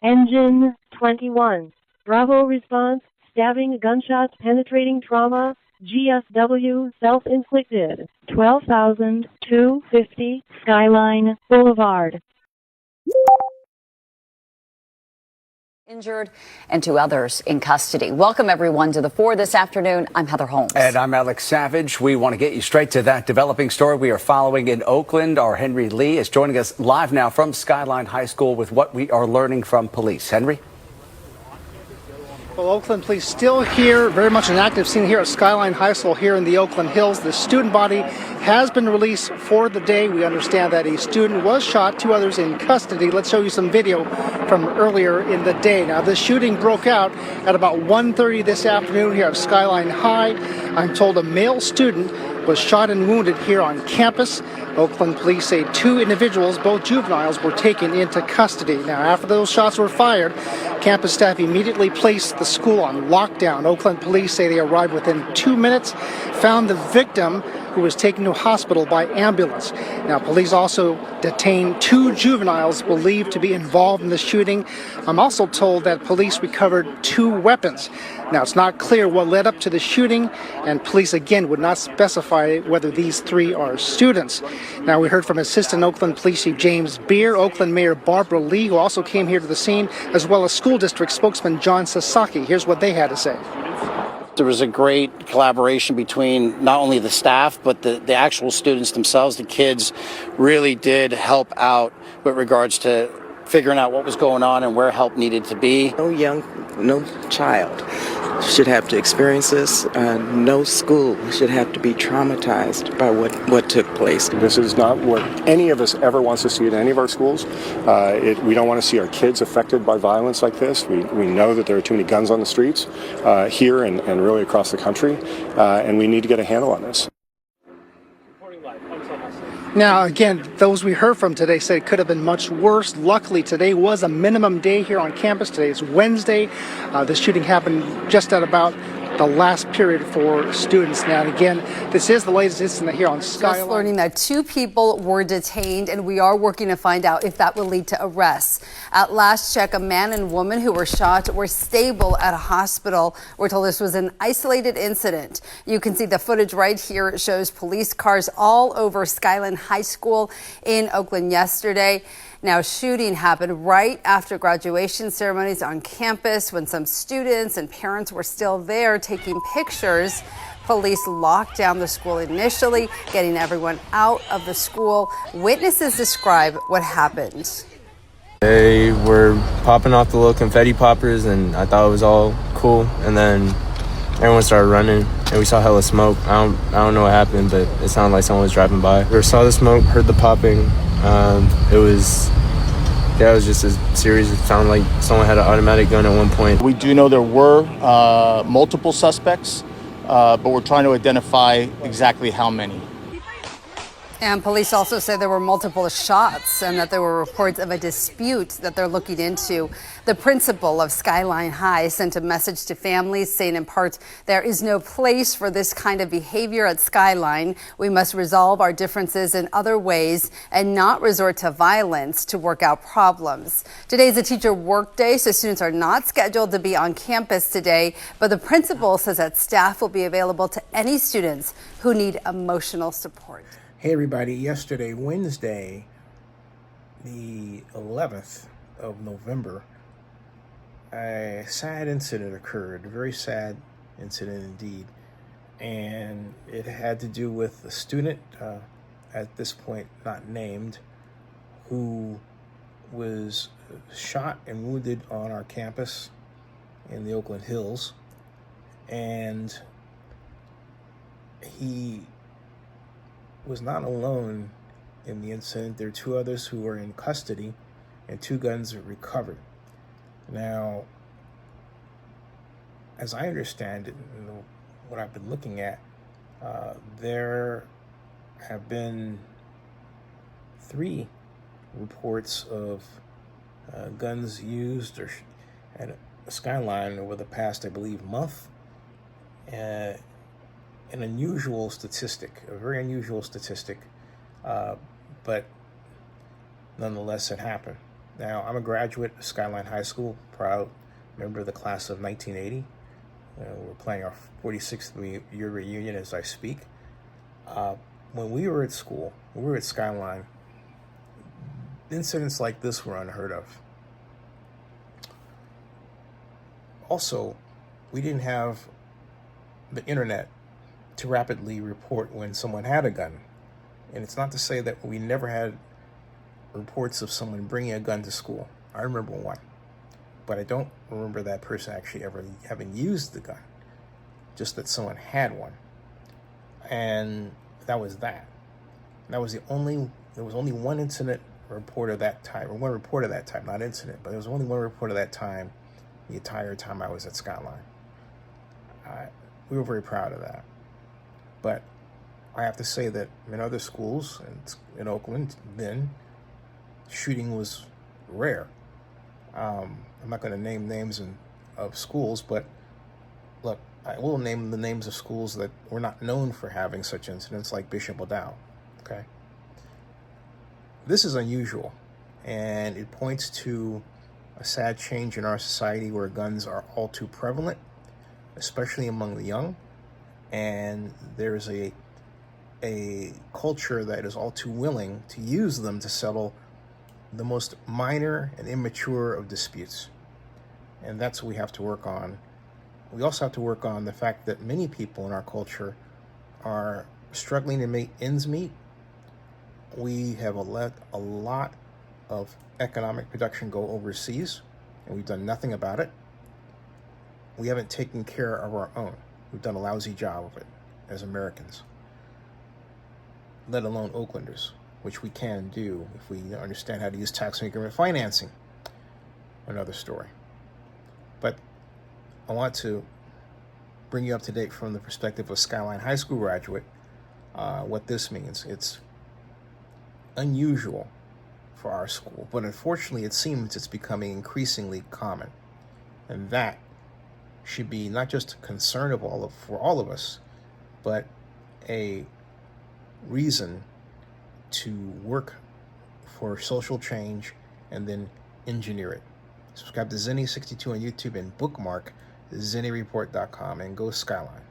Engine 21. Bravo response, stabbing, gunshots, penetrating trauma, GSW, self-inflicted, 12,250, Skyline Boulevard. Injured and 2 others in custody. Welcome everyone to the 4 this afternoon. I'm Heather Holmes. And I'm Alex Savage. We want to get you straight to that developing story we are following in Oakland. Our Henry Lee is joining us live now from Skyline High School with what we are learning from police. Henry? Well, Oakland police still here, very much an active scene here at Skyline High School here in the Oakland Hills. The student body has been released for the day. We understand that a student was shot, 2 others in custody. Let's show you some video from earlier in the day. Now, the shooting broke out at about 1:30 this afternoon here at Skyline High. I'm told a male student was shot and wounded here on campus. Oakland police say 2 individuals, both juveniles, were taken into custody. Now, after those shots were fired, campus staff immediately placed the school on lockdown. Oakland police say they arrived within 2 minutes, found the victim, who was taken to hospital by ambulance. Now, police also detained 2 juveniles believed to be involved in the shooting. I'm also told that police recovered 2 weapons. Now, it's not clear what led up to the shooting, and police again would not specify whether these 3 are students. Now, we heard from Assistant Oakland Police Chief James Beer, Oakland Mayor Barbara Lee, who also came here to the scene, as well as school district spokesman John Sasaki. Here's what they had to say. There was a great collaboration between not only the staff, but the actual students themselves. The kids really did help out with regards to figuring out what was going on and where help needed to be. No child should have to experience this. No school should have to be traumatized by what took place. This is not what any of us ever wants to see at any of our schools. We don't want to see our kids affected by violence like this. We know that there are too many guns on the streets here and really across the country, and we need to get a handle on this. Now, again, those we heard from today said it could have been much worse. Luckily, today was a minimum day here on campus. Today is Wednesday. The shooting happened just at about the last period for students. Now, and again, this is the latest incident here on Skyline. Just learning that 2 people were detained, and we are working to find out if that will lead to arrests. At last check, a man and woman who were shot were stable at a hospital. We're told this was an isolated incident. You can see the footage right here. It shows police cars all over Skyline High School in Oakland yesterday. Now, shooting happened right after graduation ceremonies on campus when some students and parents were still there taking pictures. Police locked down the school initially, getting everyone out of the school. Witnesses describe what happened. They were popping off the little confetti poppers, and I thought it was all cool. And then everyone started running, and we saw hella smoke. I don't know what happened, but it sounded like someone was driving by. We saw the smoke, heard the popping. It was just a series. It sounded like someone had an automatic gun at one point. We do know there were multiple suspects, but we're trying to identify exactly how many. And police also say there were multiple shots and that there were reports of a dispute that they're looking into. The principal of Skyline High sent a message to families saying in part, there is no place for this kind of behavior at Skyline. We must resolve our differences in other ways and not resort to violence to work out problems. Today is a teacher work day, so students are not scheduled to be on campus today, but the principal says that staff will be available to any students who need emotional support. Hey everybody, yesterday, Wednesday, the 11th of November, a sad incident occurred, a very sad incident indeed. And it had to do with a student, at this point not named, who was shot and wounded on our campus in the Oakland Hills. And he was not alone in the incident. There are 2 others who were in custody and 2 guns were recovered. Now, as I understand it, what I've been looking at, there have been 3 reports of guns used at Skyline over the past, I believe, month. An unusual statistic, a very unusual statistic, but nonetheless it happened. Now, I'm a graduate of Skyline High School, proud member of the class of 1980. We're planning our 46th year reunion as I speak. When we were at school, when we were at Skyline, incidents like this were unheard of. Also, we didn't have the internet to rapidly report when someone had a gun. And it's not to say that we never had reports of someone bringing a gun to school. I remember one, but I don't remember that person actually ever having used the gun, just that someone had one. And that was that. There was only one incident report of that time, or one report of that time, not incident, but there was only one report of that time the entire time I was at Skyline. We were very proud of that. But I have to say that in other schools, in Oakland, then, shooting was rare. I'm not going to name names of schools, but look, I will name the names of schools that were not known for having such incidents, like Bishop O'Dowd. Okay, this is unusual, and it points to a sad change in our society where guns are all too prevalent, especially among the young, and there's a culture that is all too willing to use them to settle the most minor and immature of disputes. And that's what we have to work on. We also have to work on the fact that many people in our culture are struggling to make ends meet. We have let a lot of economic production go overseas, and we've done nothing about it. We haven't taken care of our own. We've done a lousy job of it as Americans, let alone Oaklanders, which we can do if we understand how to use tax increment financing. Another story. But I want to bring you up to date from the perspective of Skyline High School graduate, what this means. It's unusual for our school, but unfortunately it seems it's becoming increasingly common. And that should be not just a concern for all of us, but a reason to work for social change and then engineer it. Subscribe to Zennie62 on YouTube and bookmark ZennieReport.com and go Skyline.